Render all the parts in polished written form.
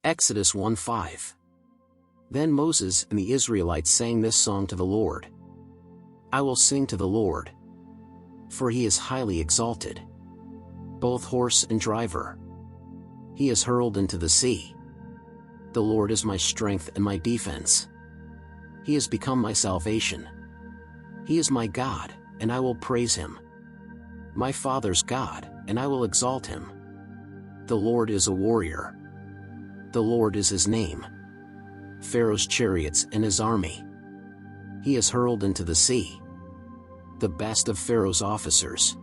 Exodus 1:5. Then Moses and the Israelites sang this song to the Lord. I will sing to the Lord, for he is highly exalted, both horse and driver. He is hurled into the sea. The Lord is my strength and my defense. He has become my salvation. He is my God, and I will praise him. My father's God, and I will exalt him. The Lord is a warrior. The Lord is his name. Pharaoh's chariots and his army he is hurled into the sea. The best of Pharaoh's officers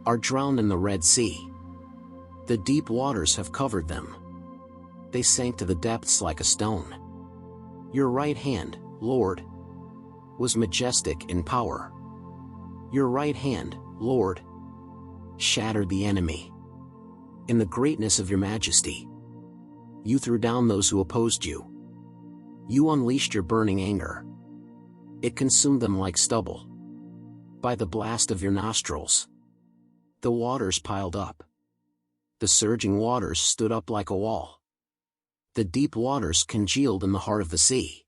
are drowned in the Red Sea. The deep waters have covered them. They sank to the depths like a stone. Your right hand, Lord, was majestic in power. Your right hand, Lord, shattered the enemy. In the greatness of your majesty, you threw down those who opposed you. You unleashed your burning anger. It consumed them like stubble. By the blast of your nostrils, the waters piled up. The surging waters stood up like a wall. The deep waters congealed in the heart of the sea.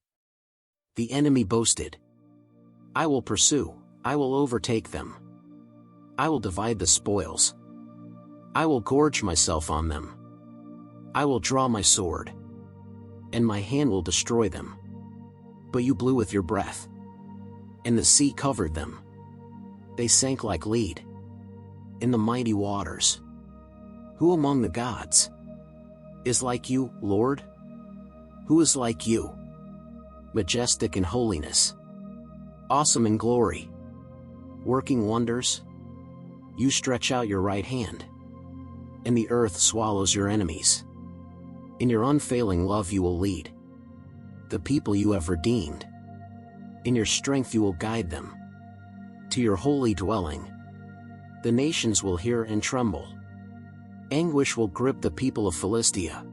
The enemy boasted, I will pursue, I will overtake them. I will divide the spoils. I will gorge myself on them. I will draw my sword, and my hand will destroy them. But you blew with your breath, and the sea covered them. They sank like lead in the mighty waters. Who among the gods is like you, Lord? Who is like you? Majestic in holiness, awesome in glory, working wonders. You stretch out your right hand, and the earth swallows your enemies. In your unfailing love you will lead the people you have redeemed. In your strength you will guide them to your holy dwelling. The nations will hear and tremble. Anguish will grip the people of Philistia.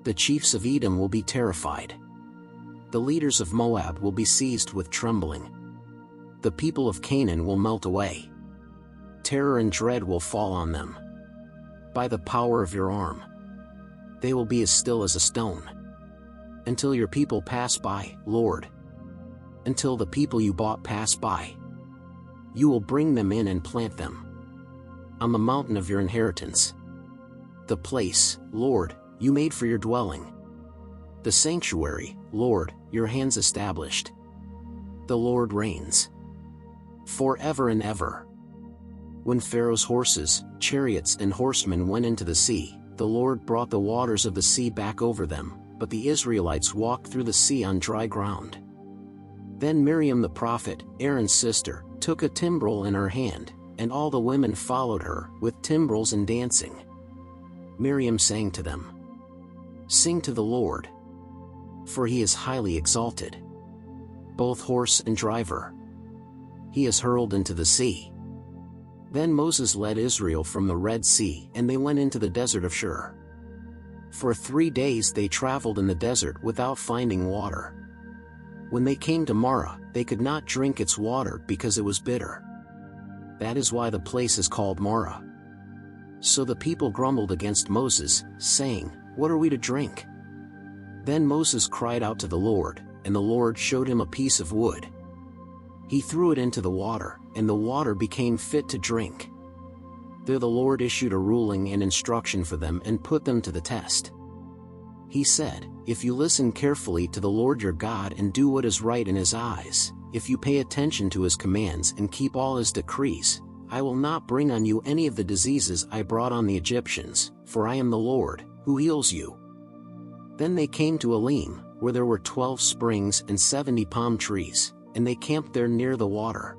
The chiefs of Edom will be terrified. The leaders of Moab will be seized with trembling. The people of Canaan will melt away. Terror and dread will fall on them. By the power of your arm, they will be as still as a stone. Until your people pass by, Lord. Until the people you bought pass by. You will bring them in and plant them on the mountain of your inheritance, the place, Lord, you made for your dwelling. The sanctuary, Lord, your hands established. The Lord reigns forever and ever. When Pharaoh's horses, chariots and horsemen went into the sea, the Lord brought the waters of the sea back over them, but the Israelites walked through the sea on dry ground. Then Miriam the prophet, Aaron's sister, took a timbrel in her hand, and all the women followed her, with timbrels and dancing. Miriam sang to them, Sing to the Lord, for he is highly exalted, both horse and driver. He is hurled into the sea. Then Moses led Israel from the Red Sea, and they went into the desert of Shur. For 3 days they traveled in the desert without finding water. When they came to Marah, they could not drink its water because it was bitter. That is why the place is called Marah. So the people grumbled against Moses, saying, What are we to drink? Then Moses cried out to the Lord, and the Lord showed him a piece of wood. He threw it into the water, and the water became fit to drink. There the Lord issued a ruling and instruction for them and put them to the test. He said, If you listen carefully to the Lord your God and do what is right in his eyes, if you pay attention to his commands and keep all his decrees, I will not bring on you any of the diseases I brought on the Egyptians, for I am the Lord, who heals you. Then they came to Elim, where there were 12 springs and 70 palm trees, and they camped there near the water.